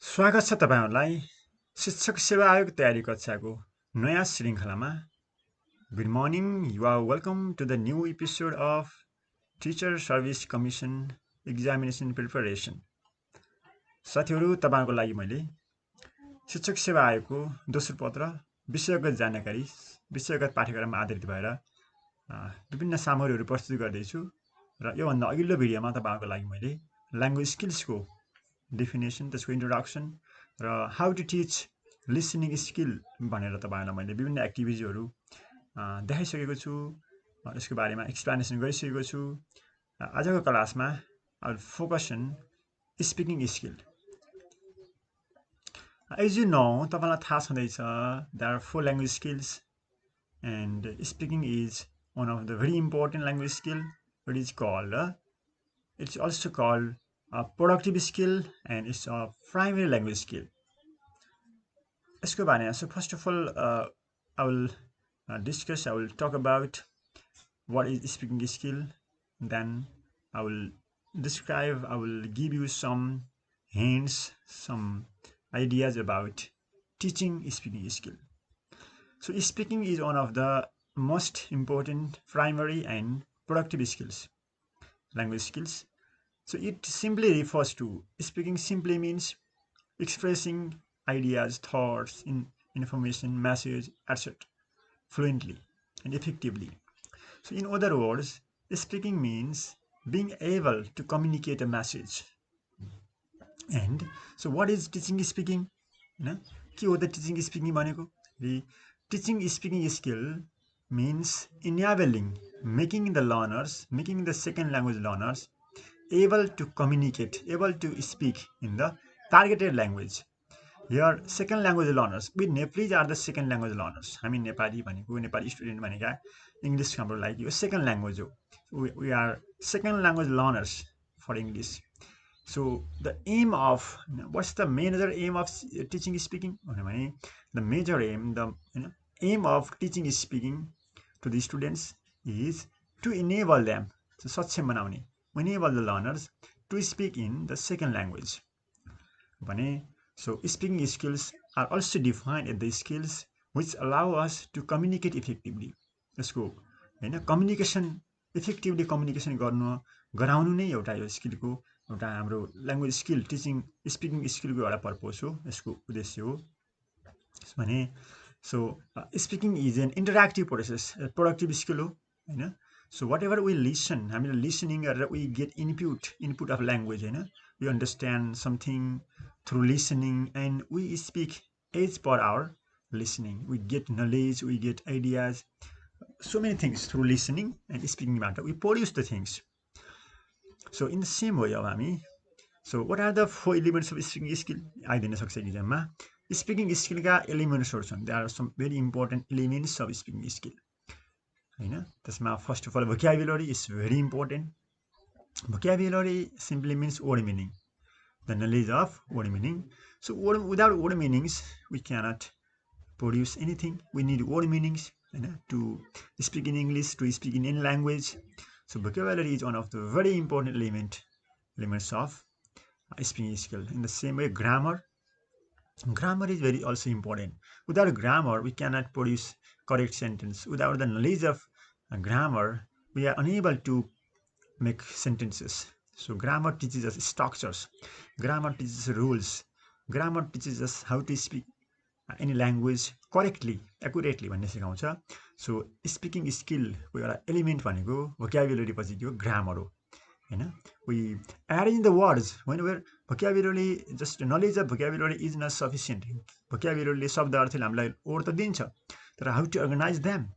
स्वागत छ तपाईहरुलाई शिक्षक सेवा आयोग तयारी कक्षाको नयाँ श्रृंखलामा। Good morning, you are welcome to the new episode of Teacher Service Commission Examination Preparation। साथीहरु, तपाईहरुको लागि मैले शिक्षक सेवा आयोगको दोस्रो पत्र विषयगत जानकारी विषयगत पाठ्यक्रममा आधारित भएर विभिन्न सामग्रीहरु प्रस्तुत गर्दैछु र योभन्दा अघिल्लो भिडियोमा तपाईहरुको लागि मैले ल्याङ्ग्वेज स्किल्सको डेफिनेसन, त्यसको इन्ट्रोडक्सन र how to teach listening skill भनेर तपाईहरुलाई मैले विभिन्न एक्टिभिटीहरु देखाइसकेको छु। यसको बारेमा एक्सप्लेनेसन गरिसकेको छु। आजको क्लासमा I will focus on speaking skill. As you know, तपाईलाई थाहा छँदैछ there are 4 language skills and speaking is one of the very important language skill. It's also called a productive skill and it's a primary language skill. So first of all, I will talk about what is speaking skill. Then I will give you some hints, some ideas about teaching speaking skill. So speaking is one of the most important primary and productive skills, language skills. So it simply refers to, speaking simply means expressing ideas, thoughts, information, message, etc. fluently and effectively. So in other words, speaking means being able to communicate a message. And so what is teaching speaking? के हो त teaching speaking भनेको? The teaching speaking skill means enabling, making the second language learners able to communicate, able to speak in the targeted language. Here, second language learners, we Nepalese are the second language learners. I mean, Nepali student भनेका English हाम्रो लागि यो second language हो. We are second language learners for English. So the aim of, what's the major aim of teaching speaking? The major aim, the aim of teaching speaking to the students is to enable them, so enable the learners to speak in the second language. So speaking skills are also defined as the skills which allow us to communicate effectively. यसको communication effectively communication गराउनु नै एउटा यो स्किलको एउटा हाम्रो language skill teaching speaking स्किलको एउटा purpose हो, यसको उद्देश्य हो भने. So speaking is an interactive process, a productive skill हो. So whatever we listen, हामीले listening गरेर we get input of language, we understand something through listening and we speak as per our listening. We get knowledge, we get ideas, so many things through listening and speaking matter. We produce the things. So in the same way of हामी, so what are the 4 elements of speaking skill? आइदिन सक्छ एक्जाममा. Speaking स्किलका एलिमेन्ट्सहरु छन्. There are some very important elements of speaking skill. त्यसमा first of all vocabulary is very important. Vocabulary simply means word meaning, the knowledge of word meaning. So without word meanings we cannot produce anything. We need word meanings to speak in English, to speak in any language. So vocabulary is one of the very important elements of speaking skill. In the same way, grammar is very also important. Without grammar we cannot produce correct sentence. Without the knowledge of grammar we are unable to make sentences. So grammar teaches us structures, grammar teaches rules, grammar teaches us how to speak any language correctly, accurately भन्ने सिकाउँछ. So speaking skill को एउटा element भनेको vocabulary पछि के हो? grammar हो. We arrange the words. When we're vocabulary, just knowledge of vocabulary is not sufficient. Vocabulary शब्द अर्थले हामीलाई ओर्थ त दिन्छ, तर how to organize them,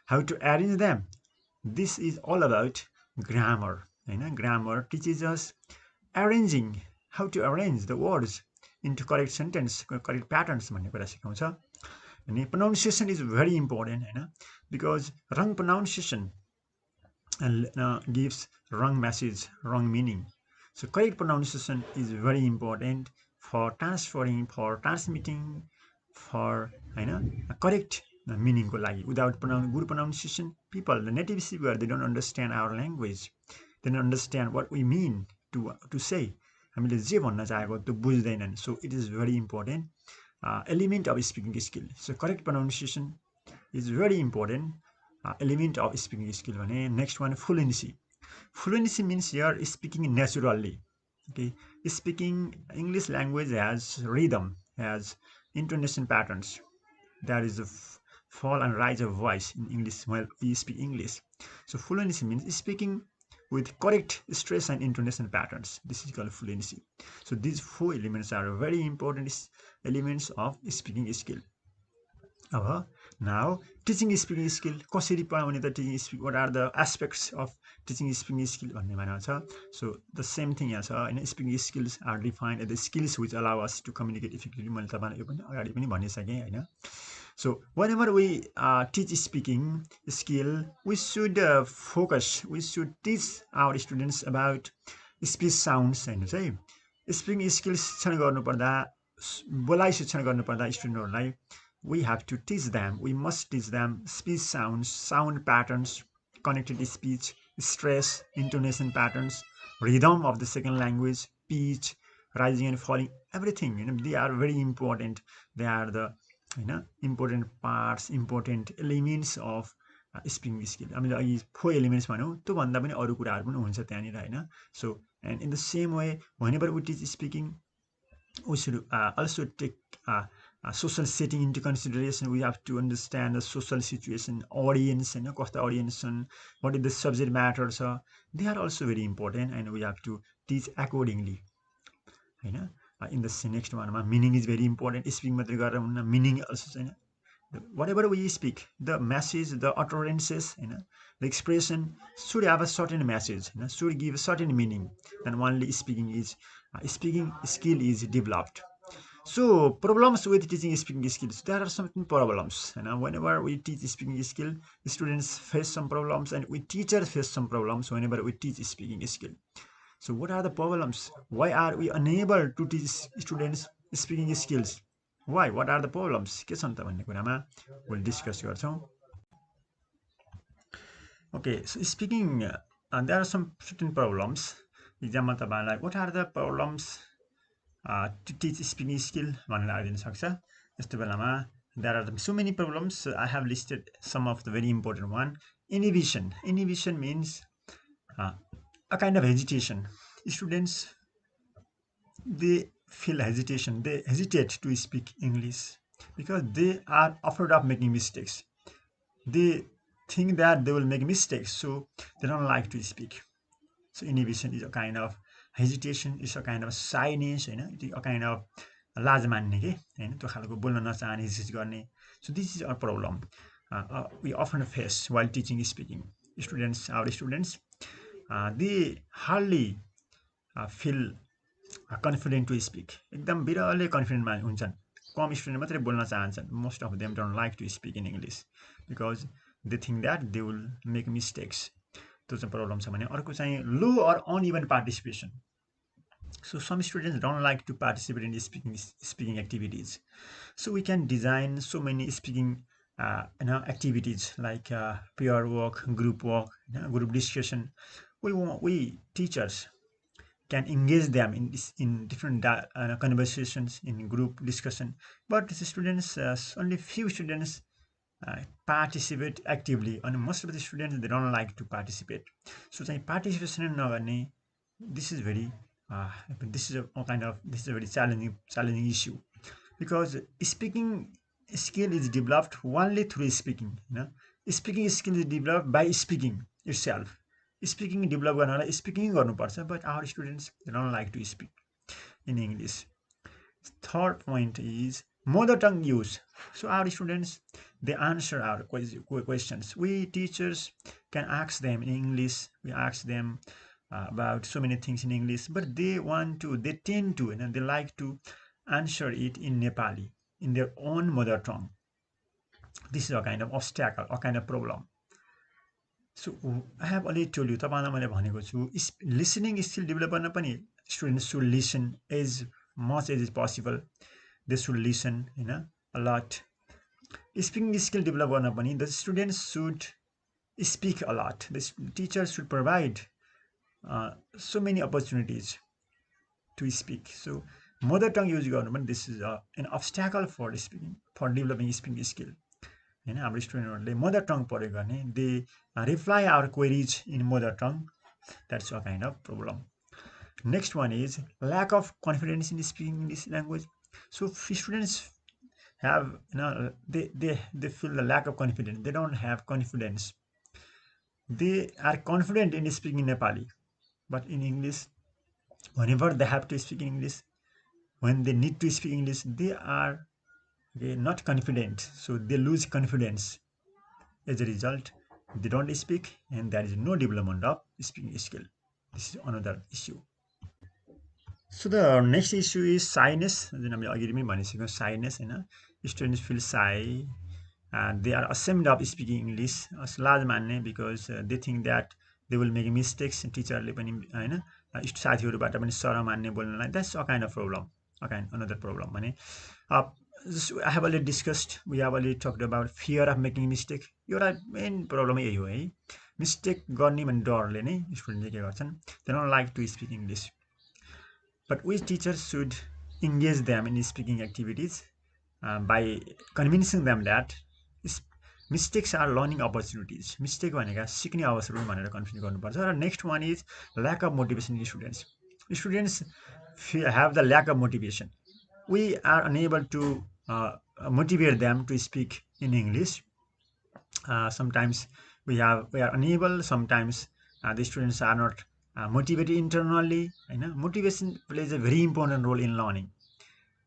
how to arrange them, this is all about grammar. Grammar teaches us arranging, how to arrange the words into correct sentence, correct patterns भन्ने कुरा सिकाउँछ. अनि pronunciation is very important, because wrong pronunciation gives wrong message, wrong meaning. So correct pronunciation is very important for transferring, for transmitting, for correct meaning को लागि. Without good pronunciation, people, the native speaker, they don't understand our language. They don't understand what we mean to say. हामीले जे भन्न चाहेको त्यो बुझ्दैनन् so it is very important element of speaking skill so correct pronunciation is very important element of speaking skill भने next one fluency means you are speaking naturally okay speaking English language has rhythm has intonation patterns there is a fall and rise of voice in English while we speak English so fluency means speaking with correct stress and intonation patterns this is called fluency so these four elements are very important elements of speaking skill now teaching speaking skill कसरी पढाउने त teaching speaking what are the aspects of teaching speaking skill भन्ने भनेको छ so the same thing यहाँ छ हैन speaking skills are defined as the skills which allow us to communicate effectively मैले तपाईलाई यो पनि अगाडि पनि भनिसकेँ हैन so whenever we teach speaking skill we should focus we should teach our students about speech sounds हैन चाहिँ speaking skills शिक्षण गर्नुपर्दा बोलाइ शिक्षण गर्नुपर्दा स्टुडेन्टहरुलाई we have to teach them we must teach them speech sounds sound patterns connected speech stress intonation patterns rhythm of the second language pitch rising and falling everything they are very important they are the important parts important elements of speaking skill हामीले अघि 4 elements भन्यौ त्यो भन्दा पनि अरु कुराहरु पनि हुन्छ त्यहाँनिर हैन so and in the same way whenever we teach speaking we should also take social setting into consideration we have to understand the social situation audience and कस्तो audience what is the subject matter they are also very important and we have to teach accordingly हैन in the next one meaning is very important speaking मात्रै गरेर हुन्न meaning also छैन whatever we speak the message the utterances the expression should have a certain message should give a certain meaning then only speaking skill is developed so problems with teaching speaking skills there are some problems whenever we teach speaking skill students face some problems and we teachers face some problems whenever we teach speaking skill so what are the problems why are we unable to teach students speaking skills why what are the problems के छन् त भन्ने कुरामा we'll discuss गर्छौं okay so speaking there are some certain problems example तपाईलाई what are the problems to teach speaking skill भनेर आइदिन सक्छ यस्तो बेलामा there are so many problems I have listed some of the very important one inhibition means a kind of hesitation students they feel hesitation they hesitate to speak English because they are afraid of making mistakes they think that they will make mistakes so they don't like to speak so inhibition is a kind of hesitation is a kind of shyness it is a kind of लाज मान्ने के त्यो खालको बोल्न नचाहने हिचकिच गर्ने so this is a problem we often face while teaching speaking our students they hardly feel confident to speak एकदम बिरलै confident मा हुन्छन् कम स्टुडेन्ट मात्रै बोल्न चाहन्छन् most of them don't like to speak in English because they think that they will make mistakes त्यो चाहिँ problem छ भने अर्को चाहिँ low or uneven participation so some students don't like to participate in speaking activities so we can design so many speaking activities like peer work group group discussion we teachers can engage them in different conversations in group discussion but the students only few students participate actively and most of the students they don't like to participate so participation nagarne this is very this is a very challenging issue because speaking skill is developed only through speaking speaking skill is developed by speaking itself speaking develop गर्नलाई speaking गर्नुपर्छ but our students they don't like to speak in English third point is mother tongue use so our students they answer our questions we teachers can ask them in English we ask them about so many things in English but they tend to and they like to answer it in Nepali in their own mother tongue this is a kind of obstacle a kind of problem so I have already told you तपाईलाई मैले भनेको छु listening skill develop गर्न पनि students should listen as much as is possible they should listen a lot speaking skill develop गर्न पनि the students should speak a lot the teachers should provide so many opportunities to speak. So mother tongue use गर्नु पनि this is an obstacle for speaking, for developing speaking skill. होइन हाम्रो स्टुडेन्टहरूले mother tongue प्रयोग गर्ने, they reply our queries in mother tongue, that's a kind of problem. Next one is lack of confidence in speaking English language. So students have, they feel the lack of confidence. They don't have confidence. They are confident in speaking Nepali, but in English, whenever they have to speak English, when they need to speak English, they are not confident. So they lose confidence. As a result, they don't speak, and there is no development of speaking skill. This is another issue. So the next issue is shyness. जुन हामीले अघि पनि भनिसक्यौँ, shyness होइन. Students feel shy. They are ashamed of speaking English. लाज मान्ने because they think that they will make mistakes. टिचरले पनि होइन, साथीहरूबाट पनि शरम मान्ने बोल्नलाई. That's a kind of problem. Another problem. भने I have already discussed. We have already talked about fear of making mistake. एउटा मेन प्रब्लम यही हो है. मिस्टेक गर्ने भन्ने डरले नै स्टुडेन्टले के गर्छन्, they don't like to speak English. But we teachers should engage them in speaking activities by convincing them that mistakes are learning opportunities. Mistake भनेका सिक्ने अवसरहरू भनेर कन्भिन्स गर्नुपर्छ. र next one is lack of motivation in students. Students have the lack of motivation. We are unable to motivate them to speak in English. Sometimes we are unable. Sometimes the students are not motivated internally. Motivation plays a very important role in learning.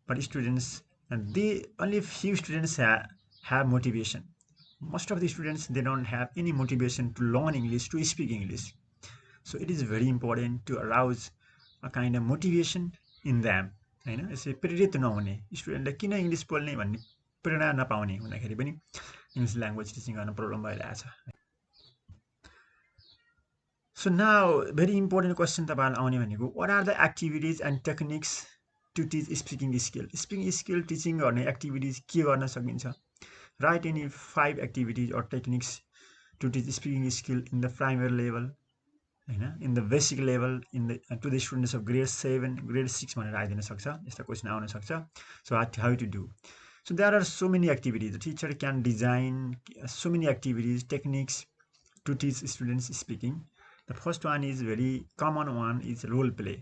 But students, only few students have motivation. Most of the students, they don't have any motivation to learn English, to speak English. So it is very important to arouse a kind of motivation in them. होइन, यसै प्रेरित नहुने, स्टुडेन्टलाई किन English बोल्ने भन्ने प्रेरणा नपाउने हुँदाखेरि पनि इङ्ग्लिस ल्याङ्ग्वेज टिचिङ गर्न प्रब्लम भइरहेछ. So now very important question तपाईँलाई आउने भनेको, what are the activities and techniques to teach speaking skill. Speaking skill teaching गर्ने एक्टिभिटिज के गर्न सकिन्छ. Right any 5 activities or techniques to teach speaking skill in the primary level, होइन, in the basic level, in the to the students of grade 7, grade 6 भनेर आइदिन सक्छ. यस्ता question आउन सक्छ. So how to do. So there are so many activities. Teacher can design so many activities, techniques to teach students speaking. The first one is very common one is role play.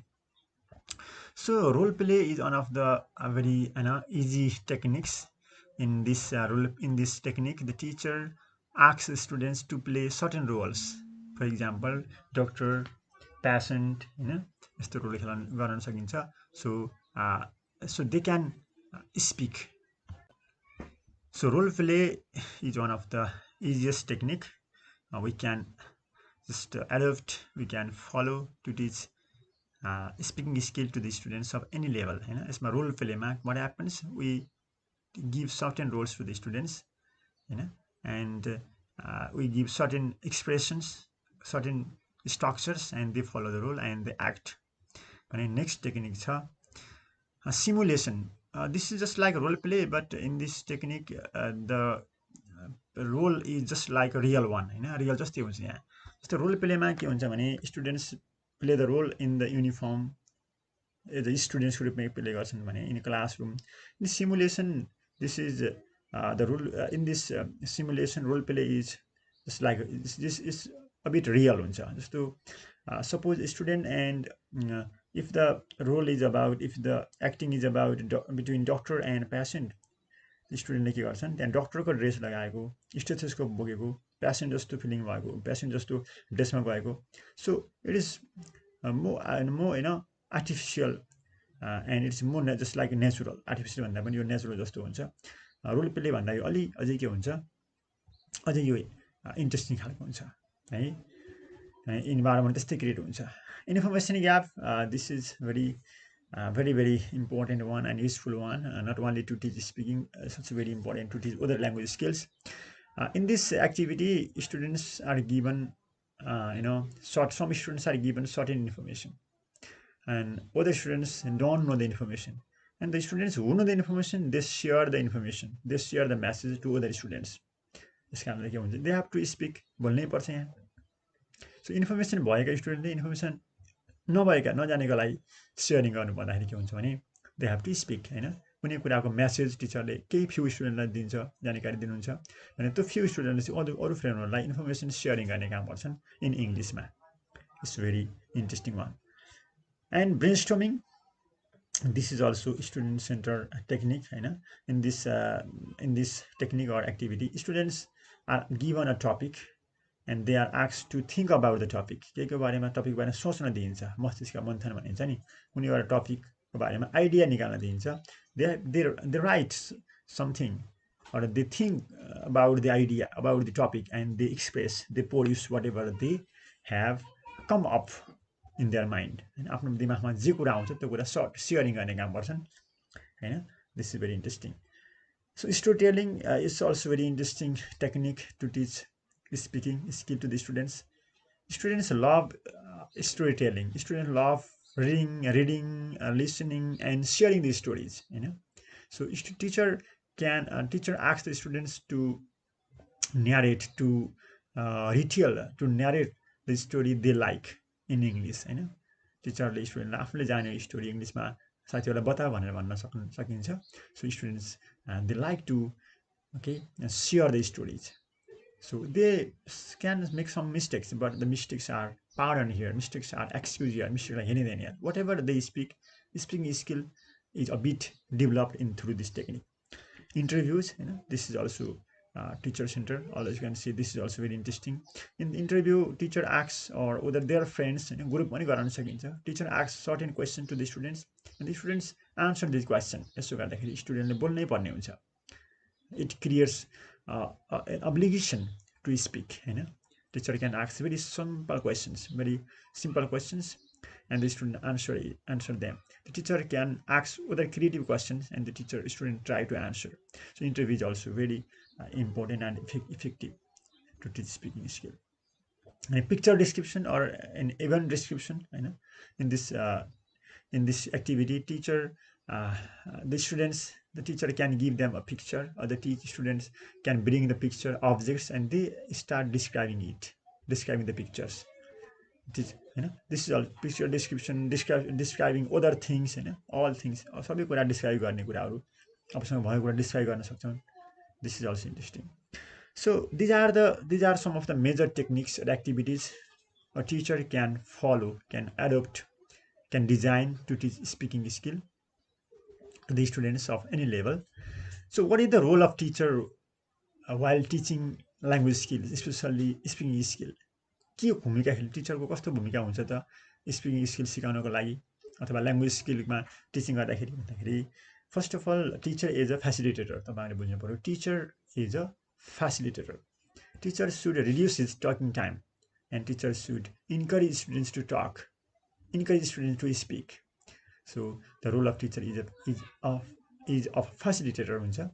So role play is one of the very easy techniques. In this technique the teacher asks students to play certain roles. For example, doctor, patient, होइन, यस्तो role गर्न सकिन्छ. So they can speak. So role play is one of the easiest technique we can just adopt, we can follow to teach speaking skill to the students of any level. होइन, यसमा role प्लेमा what happens, we give certain roles to the students, होइन, and we give certain expressions, certain structures, and they follow the role and they act. And next technique छ simulation. This is just like role play, but in this technique the role is just like a real one. होइन, real जस्तै हुन्छ. यहाँ जस्तो role प्लेमा के हुन्छ भने, students play the role in the uniform as a स्टुडेन्ट्सको रूपमा प्ले गर्छन् भने in classroom. In simulation, this is the role in this simulation, role play is just like this is a bit real हुन्छ. जस्तो suppose student and if the role is about, if the acting is about between doctor and patient, स्टुडेन्टले के गर्छन्, त्यहाँ डक्टरको dress लगाएको, stethoscope बोकेको, patient जस्तो feeling भएको, पेसेन्ट जस्तो ड्रेसमा गएको. सो इट इज मो होइन artificial and it's more just like natural. Artificial भन्दा पनि यो नेचुरल जस्तो हुन्छ. रोल प्ले भन्दाखेरि अझै के हुन्छ, अझै यो इन्ट्रेस्टिङ खालको हुन्छ है. इन्भाइरोमेन्ट त्यस्तै क्रिएट हुन्छ. Information gap, this is very important one and useful one, not only to teach speaking, it's also very important to teach other language skills. In this activity, students are given some students are given certain information and other students don't know the information, and the students who know the information, they share the information, they share the message to other students. यस कारणले के हुन्छ, they have to speak, बोल्नै पर्छ यहाँ. So information भएका स्टुडेन्टले information नजानेको लागि sharing गर्नु पर्दाखेरि के हुन्छ भने दे हेभ टु स्पिक होइन कुनै कुराको म्यासेज टिचरले केही फ्यु स्टुडेन्टलाई दिन्छ जानकारी दिनुहुन्छ भने त्यो फ्यु स्टुडेन्टले चाहिँ अरू फ्रेन्डहरूलाई इन्फर्मेसन सेयरिङ गर्ने काम गर्छन् इन इङ्ग्लिसमा it's very interesting one and brainstorming this is also student center technique in this technique or activity students are given a topic and they are asked to think about the topic केको बारेमा topic बारेमा सोच्न दिइन्छ मस्तिष्क मन्थन भनिन्छ नि कुनै एउटा टपिकको बारेमा आइडिया निकाल्न दिइन्छ they write something or they think about the idea about the topic and they express they produce whatever they have come up in their mind होइन आफ्नो दिमागमा जे कुरा आउँछ त्यो कुरा सेयरिङ गर्ने काम गर्छन् होइन this is very interesting so story telling is also very interesting technique to teach speaking skill to the students love story telling student love reading listening and sharing the stories होइन so teacher ask the students to narrate to retell to narrate the story they like in English होइन टिचरले स्टुडेन्टलाई आफूले जाने story इङ्ग्लिसमा साथीहरूलाई बता भनेर भन्न सकिन्छ so students they like to okay share the stories so they can make some mistakes but the mistakes are pardon here mistakes are excuse here मिस्टेकलाई हेरिँदैन यार whatever they speaking skill is a bit developed in through this technique interviews होइन this is also teacher center always you can see this is also very interesting in the interview teacher asks or whether their friends in group पनि गराउन सकिन्छ teacher asks certain question to the students and the students answer this question यसो गर्दाखेरि स्टुडेन्टले बोल्नै पर्ने हुन्छ it creates an obligation to speak होइन teacher can ask very simple questions and the student answer them the teacher can ask other creative questions and the student try to answer so interview is also very important and effective to teach speaking skill and a picture description or an event description in this activity the teacher can give them a picture or the students can bring the picture objects and they start describing the pictures this is all picture description describing other things all things सबै कुरा describe गर्ने कुराहरू आफूसँग भएको कुरा describe गर्न सक्छौँ this is also interesting so these are some of the major techniques and activities a teacher can follow can adopt can design to teach speaking skill to the students of any level so what is the role of teacher while teaching language skills especially speaking skill के भूमिका खेल्छ टिचरको कस्तो भूमिका हुन्छ त speaking skill सिकाउनको लागि अथवा ल्याङ्ग्वेज स्किलमा टिचिङ गर्दाखेरि भन्दाखेरि first of all teacher is a facilitator तपाईँहरूले बुझ्नु पऱ्यो teacher is a facilitator teacher should reduce his talking time and teacher should encourage students to talk encourage students to speak so the role of teacher is a facilitator हुन्छ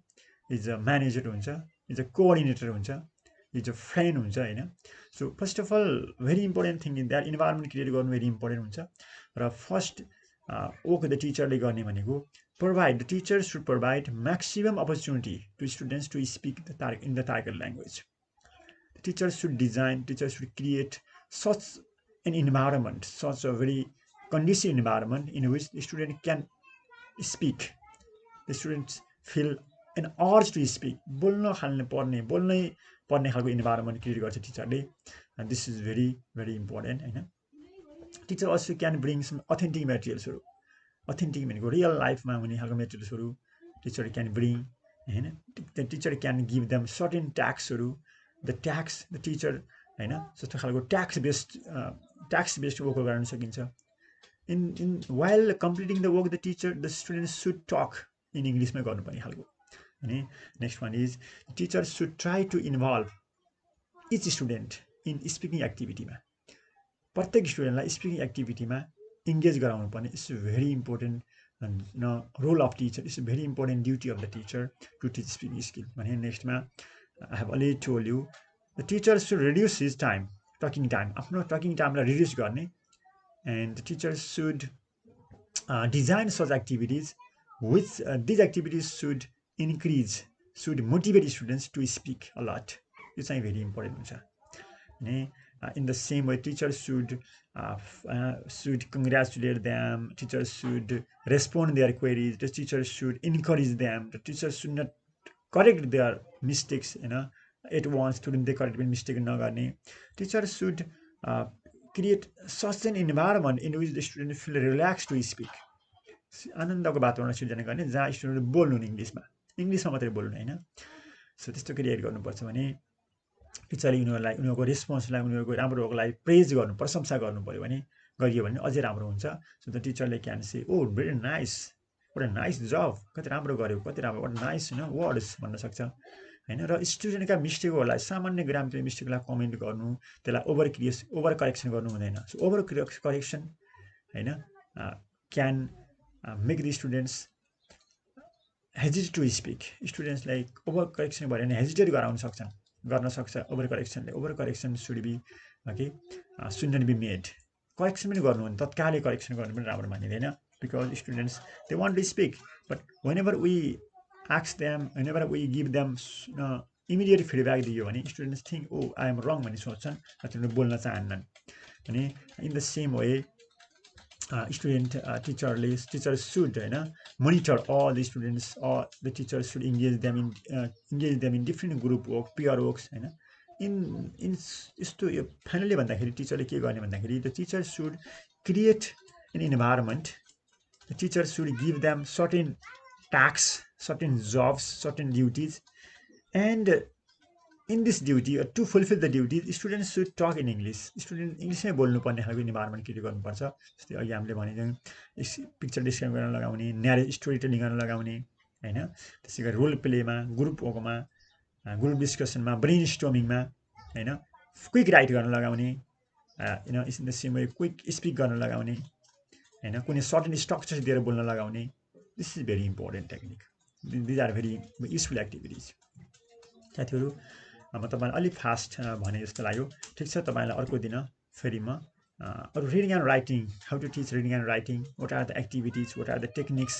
is a manager हुन्छ is a coordinator हुन्छ is a friend हुन्छ होइन so first of all very important thing in that environment create गर्नु very important हुन्छ र first work the टिचरले गर्ने भनेको the teacher should provide maximum opportunity to students to speak in the target language teacher should create such an environment such a very conducive environment in which student can speak the students feel an urge to speak बोल्नै पर्ने खालको environment create गर्छ टिचरले this is very very important होइन teacher also can bring some authentic मेटेरियल्सहरू authentic भनेको real लाइफमा हुने खालको मेटेरियल्सहरू टिचर क्यान ब्रिङ होइन teacher can give them certain ट्याक्सहरू द टिचर होइन जस्तो खालको ट्याक्स बेस्ड वर्क गर्न सकिन्छ in while completing the work the student should talk in इङ्ग्लिसमै गर्नुपर्ने खालको अनि next one is teacher should try to involve each student in speaking एक्टिभिटीमा प्रत्येक स्टुडेन्टलाई स्पिकिङ एक्टिभिटीमा इङ्गेज गराउनु पर्ने it's very important role of teacher it's very important duty of the teacher to teach speaking skill भने नेक्स्टमा I have already told you the teacher should reduce his time talking time आफ्नो talking टाइमलाई reduce गर्ने and the teacher should design such activities which these activities should motivate students to speak a lot यो चाहिँ very important हुन्छ अनि In the same way, teachers should congratulate them. Teachers should respond their queries. The teachers should encourage them. The teachers should not correct their mistakes. At once student they correct mistake nagर्ने. Teachers should uh, create such an environment in which the student feel relaxed to speak. आनन्दको वातावरण सिर्जना गर्ने जहाँ स्टुडेन्टले बोल्नु इङ्ग्लिसमा मात्रै बोल्नु होइन. So त्यस्तो क्रिएट गर्नुपर्छ भने टिचरले उनीहरूको रेस्पोन्सलाई उनीहरूको राम्रोको लागि प्रेज गर्नु प्रशंसा गर्नु पऱ्यो भने गरियो भने अझै राम्रो हुन्छ. सो द टिचरले can say oh very nice, what a nice job, कति राम्रो गर्यो, कति राम्रो, वाट नाइस वर्ड्स भन्न सक्छ होइन. र स्टुडेन्टका मिस्टेकहरूलाई सामान्य ग्रामतिर मिस्टेकलाई कमेन्ट गर्नु, त्यसलाई ओभर करेक्सन गर्नु हुँदैन. सो ओभर करेक्सन होइन can make the students hesitate to speak. स्टुडेन्ट्सलाई ओभर करेक्सन भयो भने हेजिटेट गर्न सक्छ ओभर करेक्सनले. Over correction should be should not be made. Correction पनि गर्नु भने तत्कालै करेक्सन गर्नु पनि राम्रो मानिँदैन. Because students they want to speak, but whenever we ask them, whenever we give them immediate feedback दियो भने students think oh I am wrong भन्ने सोच्छन् र तिनीहरू बोल्न चाहन्नन्. अनि in the same way teachers should monitor all the students, or the teachers should engage them in different group work, peer works in यस्तो यो फाइनली भन्दाखेरि टिचरले के गर्ने भन्दाखेरि the teachers should create an environment. The teachers should give them certain tasks, certain jobs, certain duties, and in this duty, to fulfill the duties, students should talk in English. Student इङ्ग्लिसमै बोल्नुपर्ने खालको environment create गर्नुपर्छ. जस्तै अघि हामीले भनेको picture describe गर्न लगाउने, narrate story telling गर्न लगाउने होइन. त्यसै गरी रोल प्लेमा, ग्रुप वर्कमा, ग्रुप डिस्कसनमा, ब्रेन स्टर्मिङमा होइन, क्विक राइट गर्न लगाउने, in the same way quick speak गर्न लगाउने होइन, कुनै सर्टेन स्ट्रक्चर दिएर बोल्न लगाउने. This is very important technique. These are very useful activities. साथीहरू, म तपाईँलाई अलिक फास्ट भने जस्तो लाग्यो. ठिक छ, तपाईँलाई अर्को दिन फेरि म अरू reading and writing, how to teach reading and writing, what are the activities, what are the techniques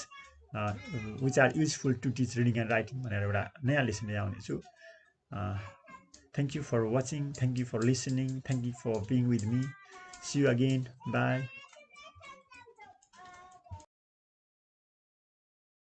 which are useful to teach reading and writing भनेर एउटा नयाँ लेसन लिएर आउनेछु. Thank you for watching, thank you for listening, thank you for being with me. See you again, by.